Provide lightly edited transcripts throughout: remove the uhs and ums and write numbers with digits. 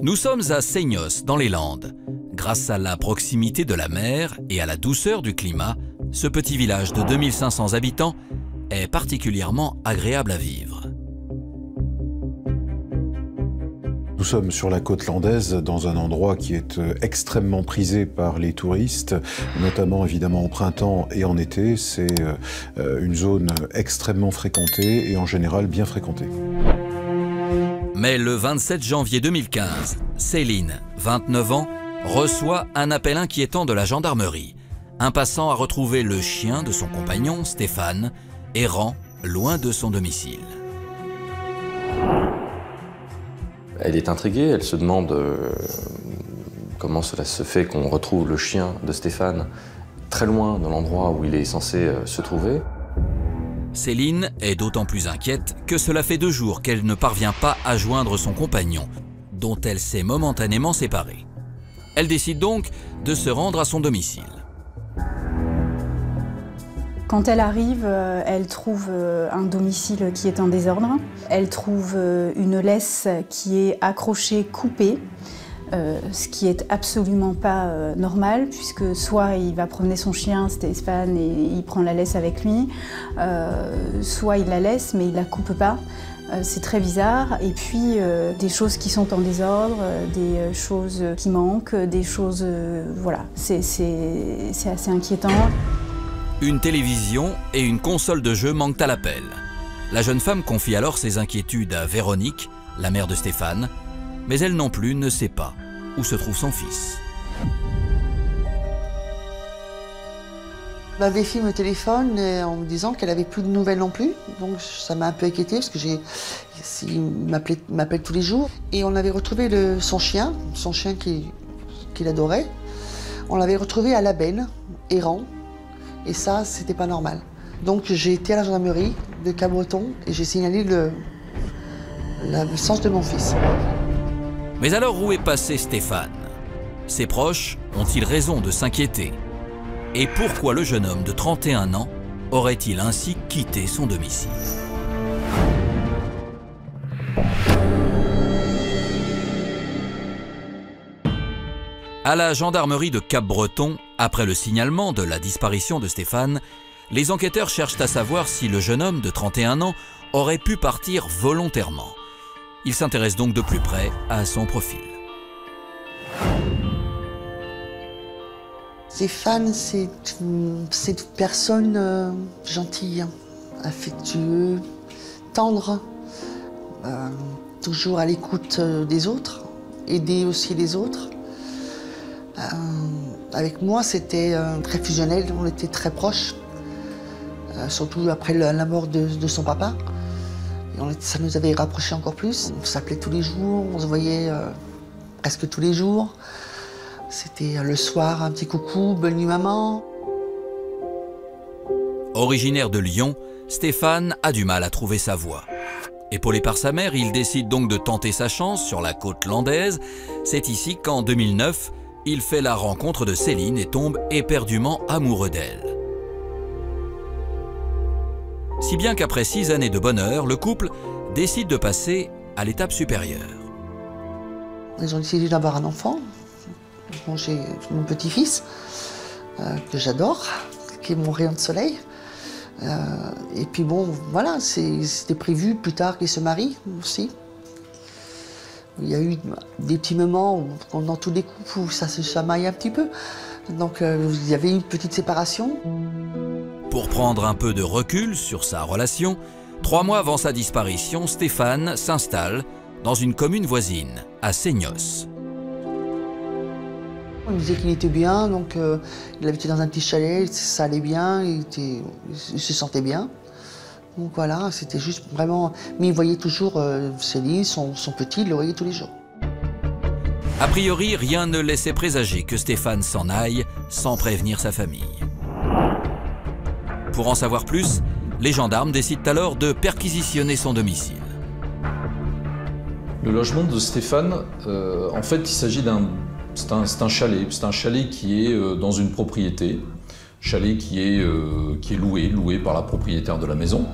Nous sommes à Seignos, dans les Landes. Grâce à la proximité de la mer et à la douceur du climat, ce petit village de 2500 habitants est particulièrement agréable à vivre. Nous sommes sur la côte landaise, dans un endroit qui est extrêmement prisé par les touristes, notamment évidemment au printemps et en été. C'est une zone extrêmement fréquentée et en général bien fréquentée. Mais le 27 janvier 2015, Céline, 29 ans, reçoit un appel inquiétant de la gendarmerie. Un passant a retrouvé le chien de son compagnon, Stéphane, errant loin de son domicile. Elle est intriguée, elle se demande comment cela se fait qu'on retrouve le chien de Stéphane très loin de l'endroit où il est censé se trouver. Céline est d'autant plus inquiète que cela fait 2 jours qu'elle ne parvient pas à joindre son compagnon, dont elle s'est momentanément séparée. Elle décide donc de se rendre à son domicile. Quand elle arrive, elle trouve un domicile qui est en désordre. Elle trouve une laisse qui est accrochée, coupée, ce qui est absolument pas normal, puisque soit il va promener son chien, Stéphane, et il prend la laisse avec lui, soit il la laisse mais il la coupe pas. C'est très bizarre. Et puis des choses qui sont en désordre, des choses qui manquent, des choses... voilà, c'est assez inquiétant. Une télévision et une console de jeu manquent à l'appel. La jeune femme confie alors ses inquiétudes à Véronique, la mère de Stéphane, mais elle non plus ne sait pas où se trouve son fils. Ma belle-fille me téléphone en me disant qu'elle n'avait plus de nouvelles non plus. Donc ça m'a un peu inquiétée parce que il m'appelle tous les jours. Et on avait retrouvé son chien qu'il adorait. On l'avait retrouvé à la benne, errant. Et ça, c'était pas normal. Donc j'ai été à la gendarmerie de Cabreton et j'ai signalé l'absence de mon fils. Mais alors où est passé Stéphane? Ses proches ont-ils raison de s'inquiéter? Et pourquoi le jeune homme de 31 ans aurait-il ainsi quitté son domicile? À la gendarmerie de Cap-Breton, après le signalement de la disparition de Stéphane, les enquêteurs cherchent à savoir si le jeune homme de 31 ans aurait pu partir volontairement. Ils s'intéressent donc de plus près à son profil. Stéphane, c'est une personne gentille, affectueuse, tendre, toujours à l'écoute des autres, aider aussi les autres. Avec moi, c'était très fusionnel, on était très proches, surtout après la mort de son papa. Et ça nous avait rapprochés encore plus. On s'appelait tous les jours, on se voyait presque tous les jours. C'était le soir, un petit coucou, bonne nuit maman. Originaire de Lyon, Stéphane a du mal à trouver sa voie. Épaulé par sa mère, il décide donc de tenter sa chance sur la côte landaise. C'est ici qu'en 2009, il fait la rencontre de Céline et tombe éperdument amoureux d'elle. Si bien qu'après 6 années de bonheur, le couple décide de passer à l'étape supérieure. Ils ont décidé d'avoir un enfant. Bon, j'ai mon petit-fils, que j'adore, qui est mon rayon de soleil. Et puis bon, voilà, c'était prévu plus tard qu'il se marie aussi. Il y a eu des petits moments où, dans tous les couples où ça se chamaille un petit peu. Donc il y avait une petite séparation. Pour prendre un peu de recul sur sa relation, 3 mois avant sa disparition, Stéphane s'installe dans une commune voisine, à Seignos. On me disait qu'il était bien, donc il habitait dans un petit chalet, ça allait bien, il se sentait bien. Donc voilà, c'était juste vraiment... Mais il voyait toujours Céline, son petit, il le voyait tous les jours. A priori, rien ne laissait présager que Stéphane s'en aille sans prévenir sa famille. Pour en savoir plus, les gendarmes décident alors de perquisitionner son domicile. Le logement de Stéphane, en fait, il s'agit c'est un chalet qui est dans une propriété, chalet qui est loué par la propriétaire de la maison.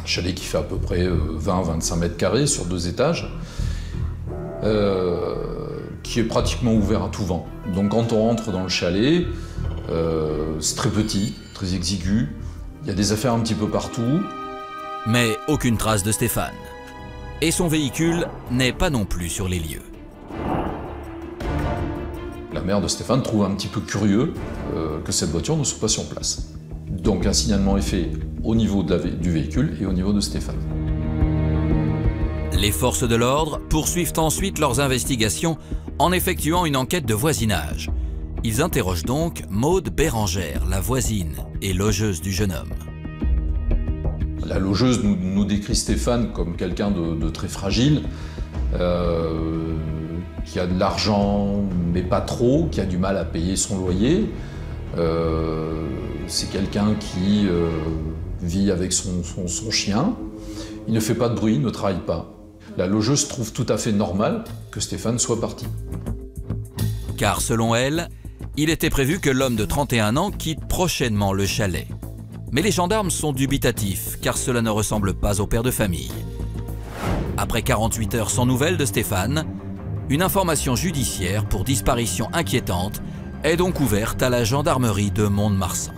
Un chalet qui fait à peu près 20-25 mètres carrés sur 2 étages. qui est pratiquement ouvert à tout vent. Donc quand on rentre dans le chalet, c'est très petit, très exigu, il y a des affaires un petit peu partout. Mais aucune trace de Stéphane. Et son véhicule n'est pas non plus sur les lieux. La mère de Stéphane trouve un petit peu curieux que cette voiture ne soit pas sur place. Donc un signalement est fait au niveau du véhicule et au niveau de Stéphane. Les forces de l'ordre poursuivent ensuite leurs investigations en effectuant une enquête de voisinage. Ils interrogent donc Maude Bérangère, la voisine et logeuse du jeune homme. La logeuse nous décrit Stéphane comme quelqu'un de très fragile, qui a de l'argent mais pas trop, qui a du mal à payer son loyer. C'est quelqu'un qui vit avec son chien. Il ne fait pas de bruit, il ne travaille pas. La logeuse trouve tout à fait normal que Stéphane soit parti. Car selon elle, il était prévu que l'homme de 31 ans quitte prochainement le chalet. Mais les gendarmes sont dubitatifs, car cela ne ressemble pas au père de famille. Après 48 heures sans nouvelles de Stéphane, une information judiciaire pour disparition inquiétante est donc ouverte à la gendarmerie de Mont-de-Marsan.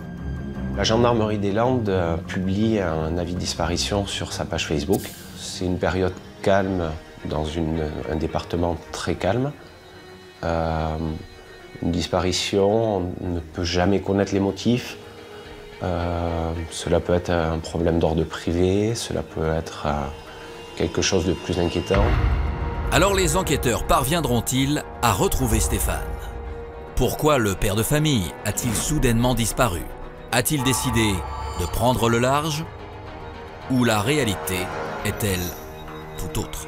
La gendarmerie des Landes publie un avis de disparition sur sa page Facebook. C'est une période calme dans un département très calme. Une disparition, on ne peut jamais connaître les motifs. Cela peut être un problème d'ordre privé, cela peut être quelque chose de plus inquiétant. Alors les enquêteurs parviendront-ils à retrouver Stéphane? Pourquoi le père de famille a-t-il soudainement disparu? A-t-il décidé de prendre le large? Ou la réalité est-elle tout autre?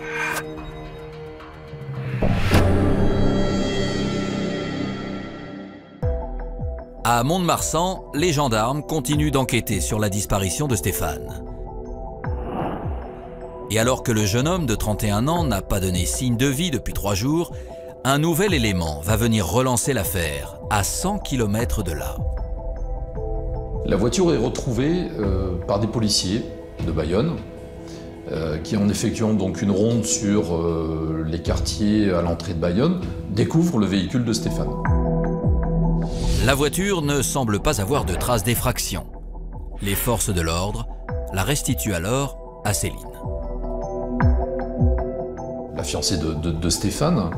À Mont-de-Marsan, les gendarmes continuent d'enquêter sur la disparition de Stéphane. Et alors que le jeune homme de 31 ans n'a pas donné signe de vie depuis 3 jours, un nouvel élément va venir relancer l'affaire à 100 km de là. La voiture est retrouvée par des policiers de Bayonne qui, en effectuant donc une ronde sur les quartiers à l'entrée de Bayonne, découvrent le véhicule de Stéphane. La voiture ne semble pas avoir de traces d'effraction. Les forces de l'ordre la restituent alors à Céline. La fiancée de Stéphane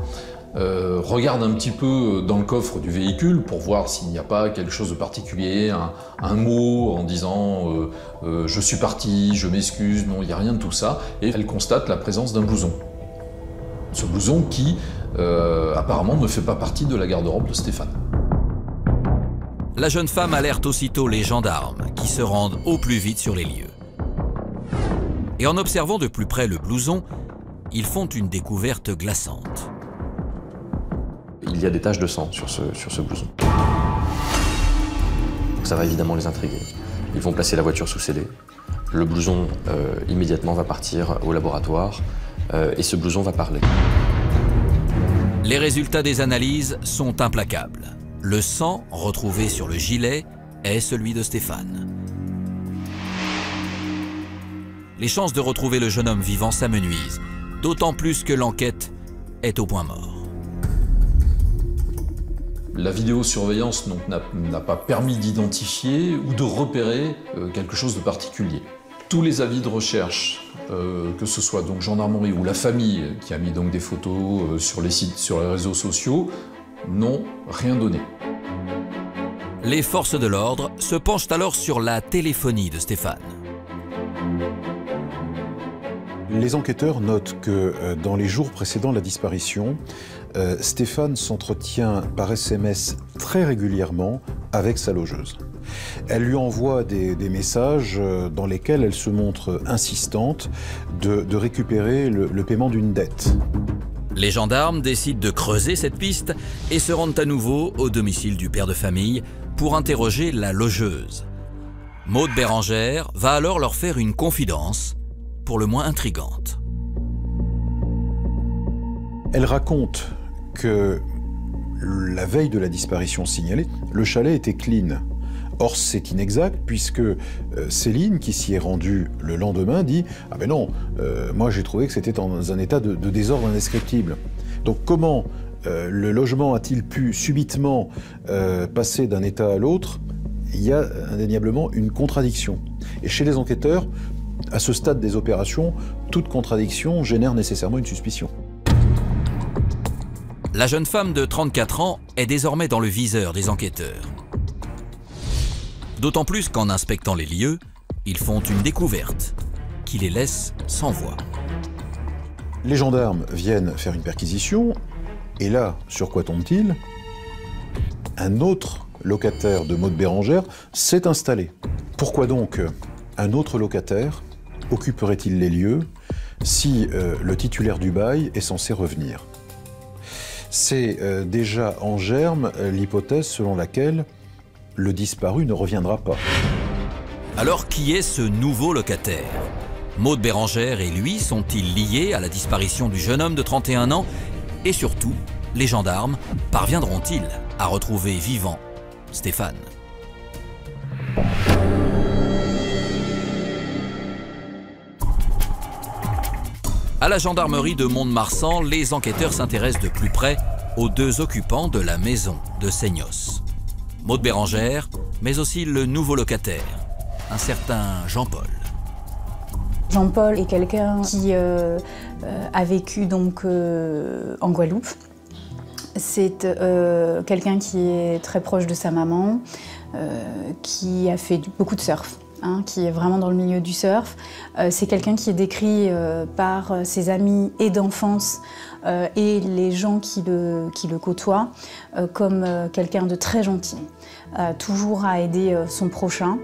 regarde un petit peu dans le coffre du véhicule pour voir s'il n'y a pas quelque chose de particulier, un mot en disant je suis parti, je m'excuse, non, il n'y a rien de tout ça. Et elle constate la présence d'un blouson. Ce blouson qui apparemment ne fait pas partie de la garde-robe de Stéphane. La jeune femme alerte aussitôt les gendarmes qui se rendent au plus vite sur les lieux. Et en observant de plus près le blouson, ils font une découverte glaçante. Il y a des taches de sang sur ce blouson. Donc ça va évidemment les intriguer. Ils vont placer la voiture sous scellé. Le blouson immédiatement va partir au laboratoire et ce blouson va parler. Les résultats des analyses sont implacables. Le sang retrouvé sur le gilet est celui de Stéphane. Les chances de retrouver le jeune homme vivant s'amenuisent, d'autant plus que l'enquête est au point mort. La vidéosurveillance n'a pas permis d'identifier ou de repérer quelque chose de particulier. Tous les avis de recherche, que ce soit donc gendarmerie ou la famille qui a mis donc des photos sur les sites, sur les réseaux sociaux, n'ont rien donné. Les forces de l'ordre se penchent alors sur la téléphonie de Stéphane. Les enquêteurs notent que dans les jours précédant la disparition, Stéphane s'entretient par SMS très régulièrement avec sa logeuse. Elle lui envoie des messages dans lesquels elle se montre insistante de récupérer le paiement d'une dette. Les gendarmes décident de creuser cette piste et se rendent à nouveau au domicile du père de famille pour interroger la logeuse. Maude Bérangère va alors leur faire une confidence, pour le moins intrigante. Elle raconte que la veille de la disparition signalée, le chalet était clean. Or, c'est inexact puisque Céline, qui s'y est rendue le lendemain, dit « Ah ben non, moi j'ai trouvé que c'était dans un état de désordre indescriptible ». Donc comment le logement a-t-il pu subitement passer d'un état à l'autre? Il y a indéniablement une contradiction. Et chez les enquêteurs, à ce stade des opérations, toute contradiction génère nécessairement une suspicion. La jeune femme de 34 ans est désormais dans le viseur des enquêteurs. D'autant plus qu'en inspectant les lieux, ils font une découverte qui les laisse sans voix. Les gendarmes viennent faire une perquisition, et là, sur quoi tombe-t-il? Un autre locataire de Maud Bérengère s'est installé. Pourquoi donc un autre locataire occuperait-il les lieux si le titulaire du bail est censé revenir? C'est déjà en germe l'hypothèse selon laquelle le disparu ne reviendra pas. Alors qui est ce nouveau locataire? Maud Bérengère et lui sont-ils liés à la disparition du jeune homme de 31 ans? Et surtout, les gendarmes parviendront-ils à retrouver vivant Stéphane? À la gendarmerie de Mont-de-Marsan, les enquêteurs s'intéressent de plus près aux deux occupants de la maison de Seignos. Maud Bérengère, mais aussi le nouveau locataire, un certain Jean-Paul. Jean-Paul est quelqu'un qui a vécu donc en Guadeloupe. C'est quelqu'un qui est très proche de sa maman, qui a fait beaucoup de surf, hein, qui est vraiment dans le milieu du surf. C'est quelqu'un qui est décrit par ses amis et d'enfance et les gens qui le côtoient comme quelqu'un de très gentil, toujours à aider son prochain.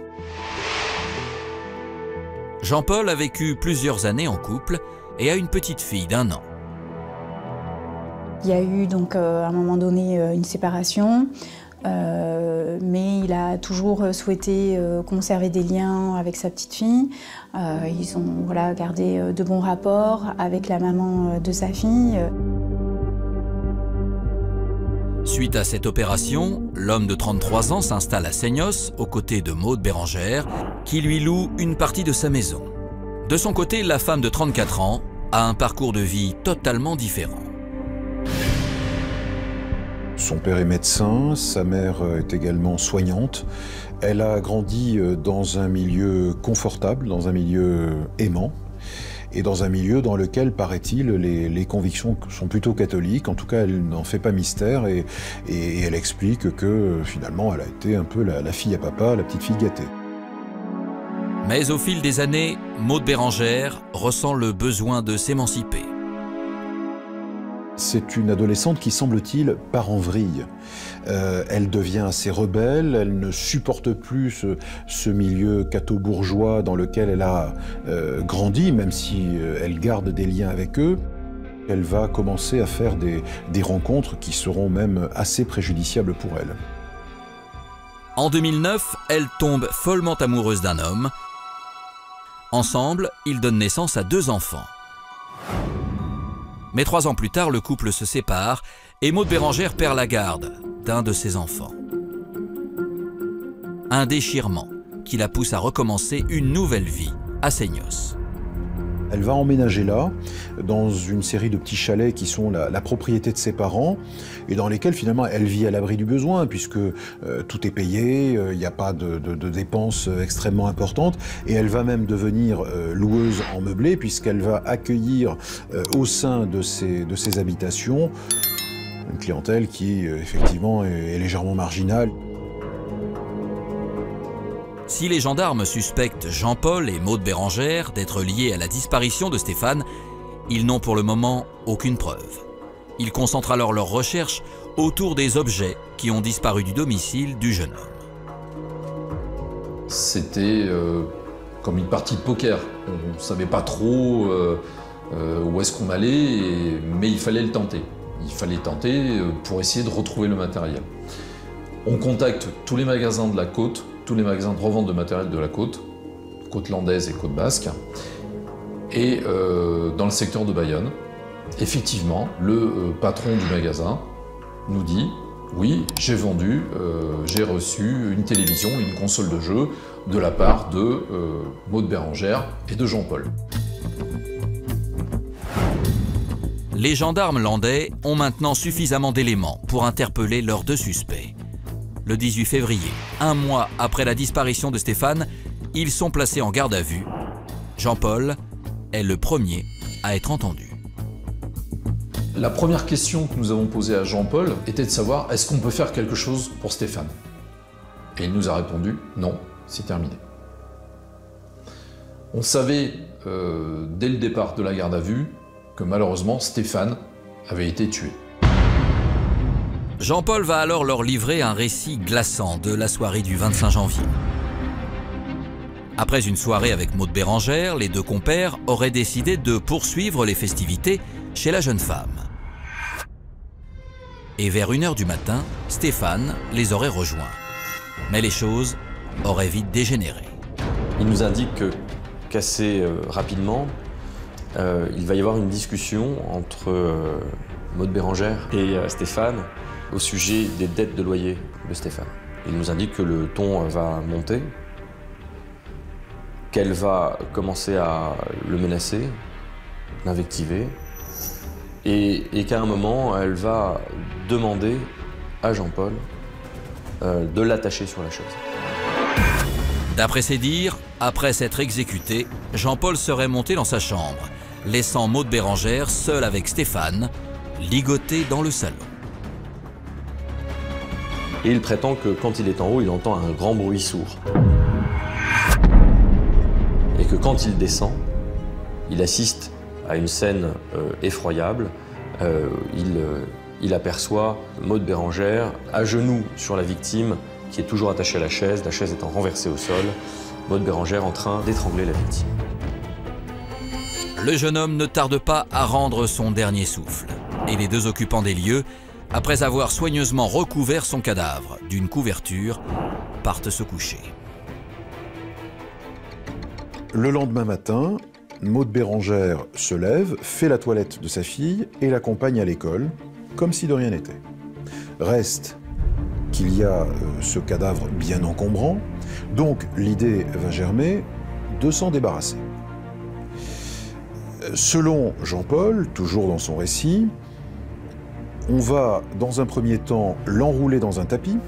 Jean-Paul a vécu plusieurs années en couple et a une petite fille d'1 an. Il y a eu donc à un moment donné une séparation, mais il a toujours souhaité conserver des liens avec sa petite fille. Ils ont gardé de bons rapports avec la maman de sa fille. Suite à cette opération, l'homme de 33 ans s'installe à Seignos aux côtés de Maud Bérengère, qui lui loue une partie de sa maison. De son côté, la femme de 34 ans a un parcours de vie totalement différent. Son père est médecin, sa mère est également soignante. Elle a grandi dans un milieu confortable, dans un milieu aimant, et dans un milieu dans lequel, paraît-il, les convictions sont plutôt catholiques. En tout cas, elle n'en fait pas mystère et elle explique que finalement, elle a été un peu la fille à papa, la petite fille gâtée. Mais au fil des années, Maud Bérengère ressent le besoin de s'émanciper. C'est une adolescente qui, semble-t-il, part en vrille. Elle devient assez rebelle, elle ne supporte plus ce milieu catho-bourgeois dans lequel elle a grandi, même si elle garde des liens avec eux. Elle va commencer à faire des rencontres qui seront même assez préjudiciables pour elle. En 2009, elle tombe follement amoureuse d'un homme. Ensemble, ils donnent naissance à 2 enfants. Mais 3 ans plus tard, le couple se sépare et Maud Bérengère perd la garde d'un de ses enfants. Un déchirement qui la pousse à recommencer une nouvelle vie à Seignos. Elle va emménager là, dans une série de petits chalets qui sont la propriété de ses parents et dans lesquels finalement elle vit à l'abri du besoin puisque tout est payé, il n'y a pas de dépenses extrêmement importantes et elle va même devenir loueuse en meublé puisqu'elle va accueillir au sein de ses habitations une clientèle qui effectivement est légèrement marginale. Si les gendarmes suspectent Jean-Paul et Maud Bérengère d'être liés à la disparition de Stéphane, ils n'ont pour le moment aucune preuve. Ils concentrent alors leurs recherches autour des objets qui ont disparu du domicile du jeune homme. C'était comme une partie de poker. On ne savait pas trop où est-ce qu'on allait, mais il fallait le tenter. Il fallait tenter pour essayer de retrouver le matériel. On contacte tous les magasins de la côte, tous les magasins de revente de matériel de la côte landaise et côte basque, et dans le secteur de Bayonne. Effectivement, le patron du magasin nous dit « Oui, j'ai vendu, j'ai reçu une télévision, une console de jeu de la part de Maud Bérengère et de Jean-Paul. » Les gendarmes landais ont maintenant suffisamment d'éléments pour interpeller leurs deux suspects. Le 18 février, un mois après la disparition de Stéphane, ils sont placés en garde à vue. Jean-Paul est le premier à être entendu. La première question que nous avons posée à Jean-Paul était de savoir est-ce qu'on peut faire quelque chose pour Stéphane? Et il nous a répondu non, c'est terminé. On savait dès le départ de la garde à vue que malheureusement Stéphane avait été tué. Jean-Paul va alors leur livrer un récit glaçant de la soirée du 25 janvier. Après une soirée avec Maud Bérengère, les deux compères auraient décidé de poursuivre les festivités chez la jeune femme. Et vers 1 h du matin, Stéphane les aurait rejoints. Mais les choses auraient vite dégénéré. Il nous indique qu'assez rapidement, il va y avoir une discussion entre Maud Bérengère et Stéphane au sujet des dettes de loyer de Stéphane. Il nous indique que le ton va monter, qu'elle va commencer à le menacer, l'invectiver, et qu'à un moment, elle va demander à Jean-Paul de l'attacher sur la chaise. D'après ses dires, après s'être exécuté, Jean-Paul serait monté dans sa chambre, laissant Maud Bérengère seule avec Stéphane, ligoté dans le salon. Et il prétend que quand il est en haut, il entend un grand bruit sourd. Et que quand il descend, il assiste à une scène effroyable. Il aperçoit Maud Bérengère à genoux sur la victime, qui est toujours attachée à la chaise étant renversée au sol, Maud Bérengère en train d'étrangler la victime. Le jeune homme ne tarde pas à rendre son dernier souffle, et les deux occupants des lieux, après avoir soigneusement recouvert son cadavre d'une couverture, partent se coucher. Le lendemain matin, Maud Bérengère se lève, fait la toilette de sa fille et l'accompagne à l'école, comme si de rien n'était. Reste qu'il y a ce cadavre bien encombrant, donc l'idée va germer de s'en débarrasser. Selon Jean-Paul, toujours dans son récit, on va dans un premier temps l'enrouler dans un tapis.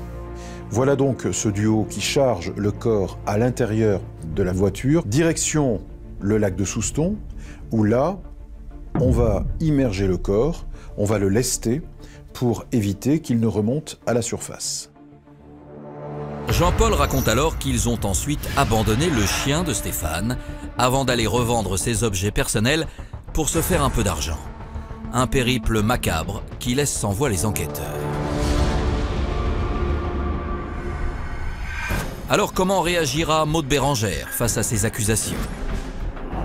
Voilà donc ce duo qui charge le corps à l'intérieur de la voiture, direction le lac de Souston, où là, on va immerger le corps, on va le lester pour éviter qu'il ne remonte à la surface. Jean-Paul raconte alors qu'ils ont ensuite abandonné le chien de Stéphane avant d'aller revendre ses objets personnels pour se faire un peu d'argent. Un périple macabre qui laisse sans voix les enquêteurs. Alors comment réagira Maud Bérengère face à ces accusations?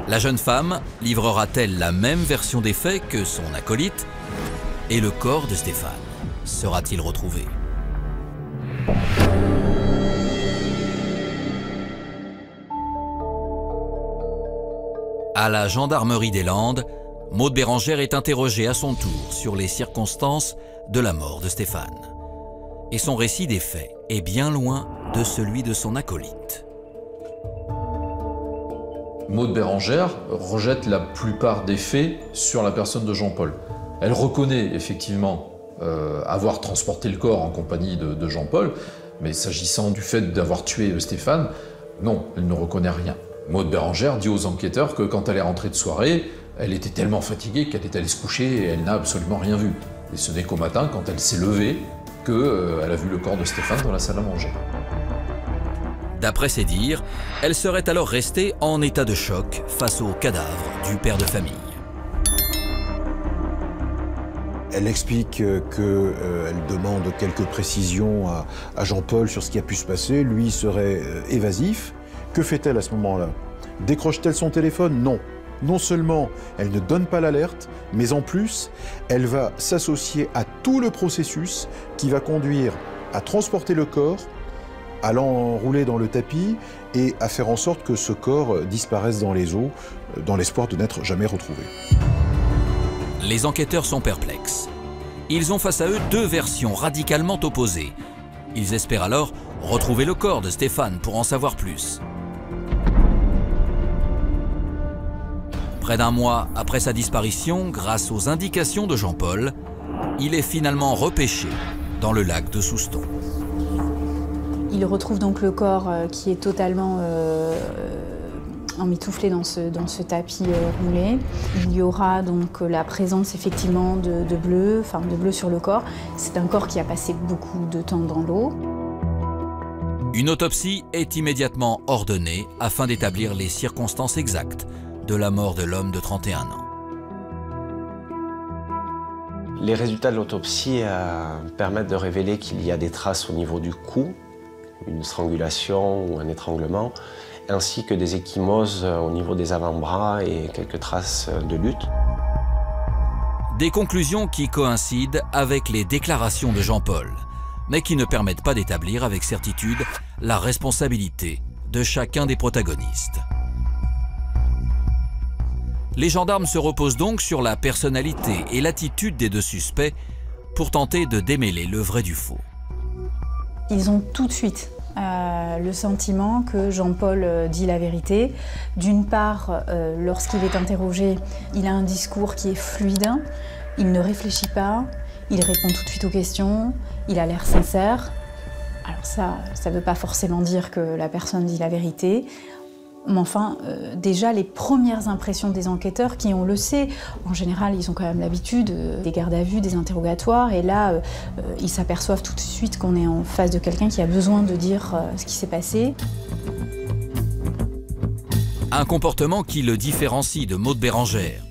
La jeune femme livrera-t-elle la même version des faits que son acolyte? Et le corps de Stéphane sera-t-il retrouvé? À la gendarmerie des Landes, Maud Bérengère est interrogée à son tour sur les circonstances de la mort de Stéphane. Et son récit des faits est bien loin de celui de son acolyte. Maud Bérengère rejette la plupart des faits sur la personne de Jean-Paul. Elle reconnaît effectivement avoir transporté le corps en compagnie de Jean-Paul, mais s'agissant du fait d'avoir tué Stéphane, non, elle ne reconnaît rien. Maud Bérengère dit aux enquêteurs que quand elle est rentrée de soirée, elle était tellement fatiguée qu'elle est allée se coucher et elle n'a absolument rien vu. Et ce n'est qu'au matin, quand elle s'est levée, qu'elle a vu le corps de Stéphane dans la salle à manger. D'après ses dires, elle serait alors restée en état de choc face au cadavre du père de famille. Elle explique qu'elle demande quelques précisions à Jean-Paul sur ce qui a pu se passer. Lui serait évasif. Que fait-elle à ce moment-là? Décroche-t-elle son téléphone? Non. Non seulement elle ne donne pas l'alerte, mais en plus, elle va s'associer à tout le processus qui va conduire à transporter le corps, à l'enrouler dans le tapis et à faire en sorte que ce corps disparaisse dans les eaux, dans l'espoir de n'être jamais retrouvé. Les enquêteurs sont perplexes. Ils ont face à eux deux versions radicalement opposées. Ils espèrent alors retrouver le corps de Stéphane pour en savoir plus. Près d'un mois après sa disparition, grâce aux indications de Jean-Paul, il est finalement repêché dans le lac de Souston. Il retrouve donc le corps qui est totalement emmitouflé dans ce tapis roulé. Il y aura donc la présence effectivement de bleu sur le corps. C'est un corps qui a passé beaucoup de temps dans l'eau. Une autopsie est immédiatement ordonnée afin d'établir les circonstances exactes de la mort de l'homme de 31 ans. Les résultats de l'autopsie permettent de révéler qu'il y a des traces au niveau du cou, une strangulation ou un étranglement, ainsi que des ecchymoses au niveau des avant-bras et quelques traces de lutte. Des conclusions qui coïncident avec les déclarations de Jean-Paul, mais qui ne permettent pas d'établir avec certitude la responsabilité de chacun des protagonistes. Les gendarmes se reposent donc sur la personnalité et l'attitude des deux suspects pour tenter de démêler le vrai du faux. Ils ont tout de suite le sentiment que Jean-Paul dit la vérité. D'une part, lorsqu'il est interrogé, il a un discours qui est fluide, il ne réfléchit pas, il répond tout de suite aux questions, il a l'air sincère. Alors ça ne veut pas forcément dire que la personne dit la vérité. Mais enfin, déjà, les premières impressions des enquêteurs, qui, on le sait, en général, ils ont quand même l'habitude des gardes à vue, des interrogatoires, et là, ils s'aperçoivent tout de suite qu'on est en face de quelqu'un qui a besoin de dire ce qui s'est passé. Un comportement qui le différencie de Maude Bérengère,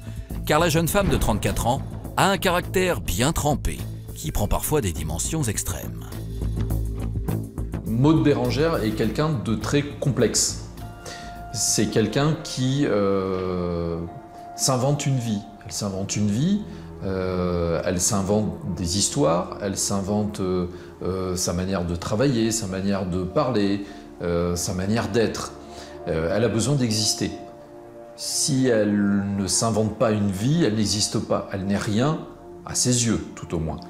car la jeune femme de 34 ans a un caractère bien trempé, qui prend parfois des dimensions extrêmes. Maude Bérengère est quelqu'un de très complexe. C'est quelqu'un qui s'invente une vie. Elle s'invente une vie, elle s'invente des histoires, elle s'invente sa manière de travailler, sa manière de parler, sa manière d'être. Elle a besoin d'exister. Si elle ne s'invente pas une vie, elle n'existe pas. Elle n'est rien, à ses yeux tout au moins.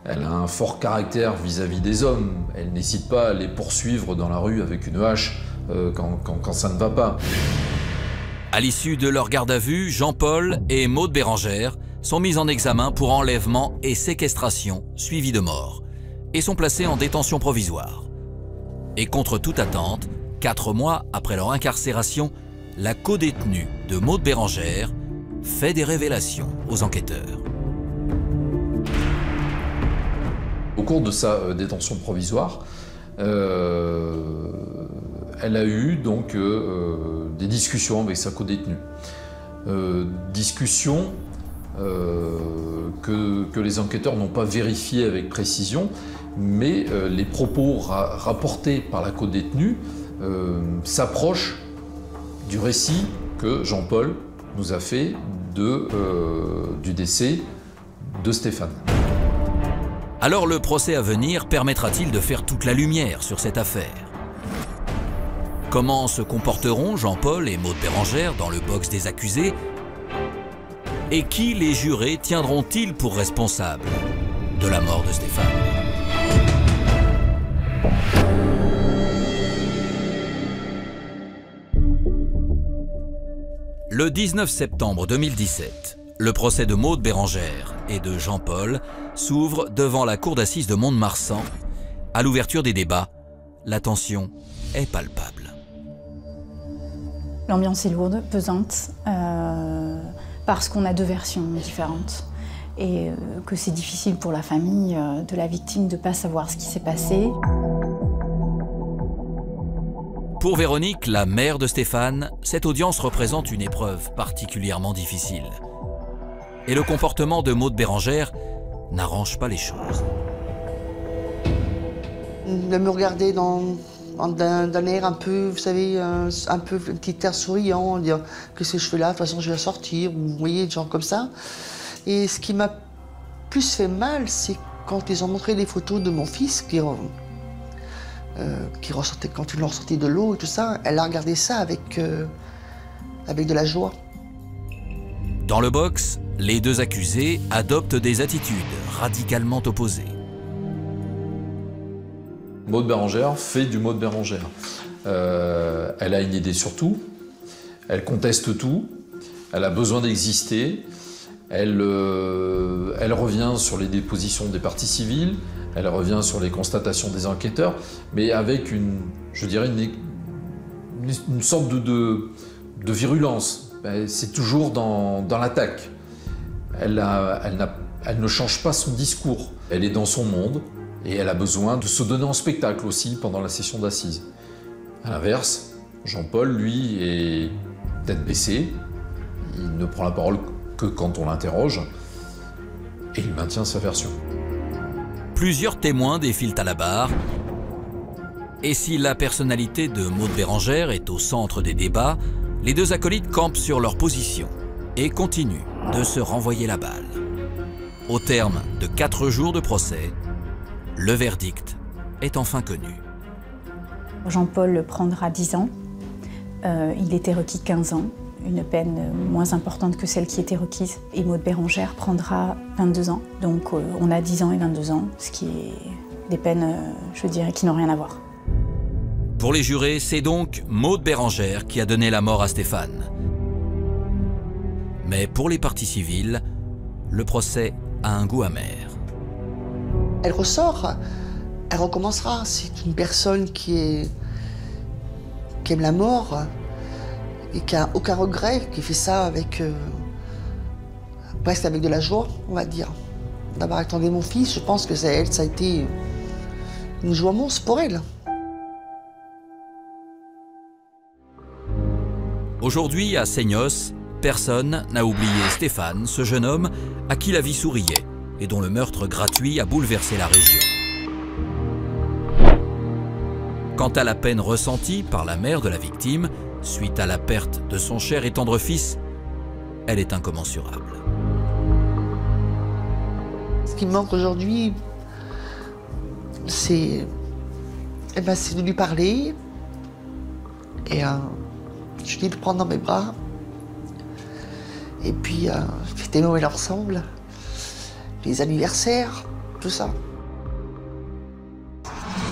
Elle a un fort caractère vis-à-vis des hommes. Elle n'hésite pas à les poursuivre dans la rue avec une hache quand ça ne va pas. À l'issue de leur garde à vue, Jean-Paul et Maude Bérengère sont mis en examen pour enlèvement et séquestration suivi de mort et sont placés en détention provisoire. Et contre toute attente, 4 mois après leur incarcération, la codétenue de Maude Bérengère fait des révélations aux enquêteurs. Au cours de sa détention provisoire, elle a eu donc des discussions avec sa codétenue. Discussions que les enquêteurs n'ont pas vérifiées avec précision, mais les propos rapportés par la codétenue s'approchent du récit que Jean-Paul nous a fait du décès de Stéphane. Alors le procès à venir permettra-t-il de faire toute la lumière sur cette affaire? Comment se comporteront Jean-Paul et Maude Bérengère dans le box des accusés? Et qui les jurés tiendront-ils pour responsables de la mort de Stéphane? Le 19 septembre 2017, le procès de Maude Bérengère et de Jean-Paul s'ouvre devant la cour d'assises de Mont-de-Marsan. À l'ouverture des débats, la tension est palpable. L'ambiance est lourde, pesante, parce qu'on a deux versions différentes et que c'est difficile pour la famille de la victime de ne pas savoir ce qui s'est passé. Pour Véronique, la mère de Stéphane, cette audience représente une épreuve particulièrement difficile. Et le comportement de Maude Bérengère n'arrange pas les choses. De me regarder d'un air un peu, vous savez, un petit air souriant, dire que ces cheveux-là, de toute façon, je vais sortir, vous voyez, des gens comme ça. Et ce qui m'a plus fait mal, c'est quand ils ont montré les photos de mon fils qui ressortait, quand ils l'ont ressorti de l'eau et tout ça, elle a regardé ça avec de la joie. Dans le box, les deux accusés adoptent des attitudes radicalement opposées. Maude Bérengère fait du Maude Bérengère. Elle a une idée sur tout, elle conteste tout, Elle a besoin d'exister. Elle revient sur les dépositions des parties civiles, elle revient sur les constatations des enquêteurs, mais avec je dirais une sorte de virulence. C'est toujours dans l'attaque. Elle ne change pas son discours. Elle est dans son monde et elle a besoin de se donner en spectacle aussi pendant la session d'assises. À l'inverse, Jean-Paul, lui, est tête baissée. Il ne prend la parole que quand on l'interroge, et il maintient sa version. Plusieurs témoins défilent à la barre, et si la personnalité de Maude Bérengère est au centre des débats, les deux acolytes campent sur leur position et continuent de se renvoyer la balle. Au terme de 4 jours de procès, le verdict est enfin connu. Jean-Paul prendra 10 ans, il était requis 15 ans. Une peine moins importante que celle qui était requise. Et Maude Bérengère prendra 22 ans. Donc on a 10 ans et 22 ans, ce qui est des peines, je dirais, qui n'ont rien à voir. Pour les jurés, c'est donc Maude Bérengère qui a donné la mort à Stéphane. Mais pour les parties civiles, le procès a un goût amer. Elle ressort, elle recommencera. C'est une personne qui aime la mort, et qui n'a aucun regret, qui fait ça avec presque avec de la joie, on va dire. D'avoir attendu mon fils, je pense que ça a été une joie monstre pour elle. Aujourd'hui, à Seignos, personne n'a oublié Stéphane, ce jeune homme à qui la vie souriait et dont le meurtre gratuit a bouleversé la région. Quant à la peine ressentie par la mère de la victime, suite à la perte de son cher et tendre fils, elle est incommensurable. Ce qui me manque aujourd'hui, c'est de lui parler et je lui dis de prendre dans mes bras et puis fêter Noël ensemble, les anniversaires, tout ça.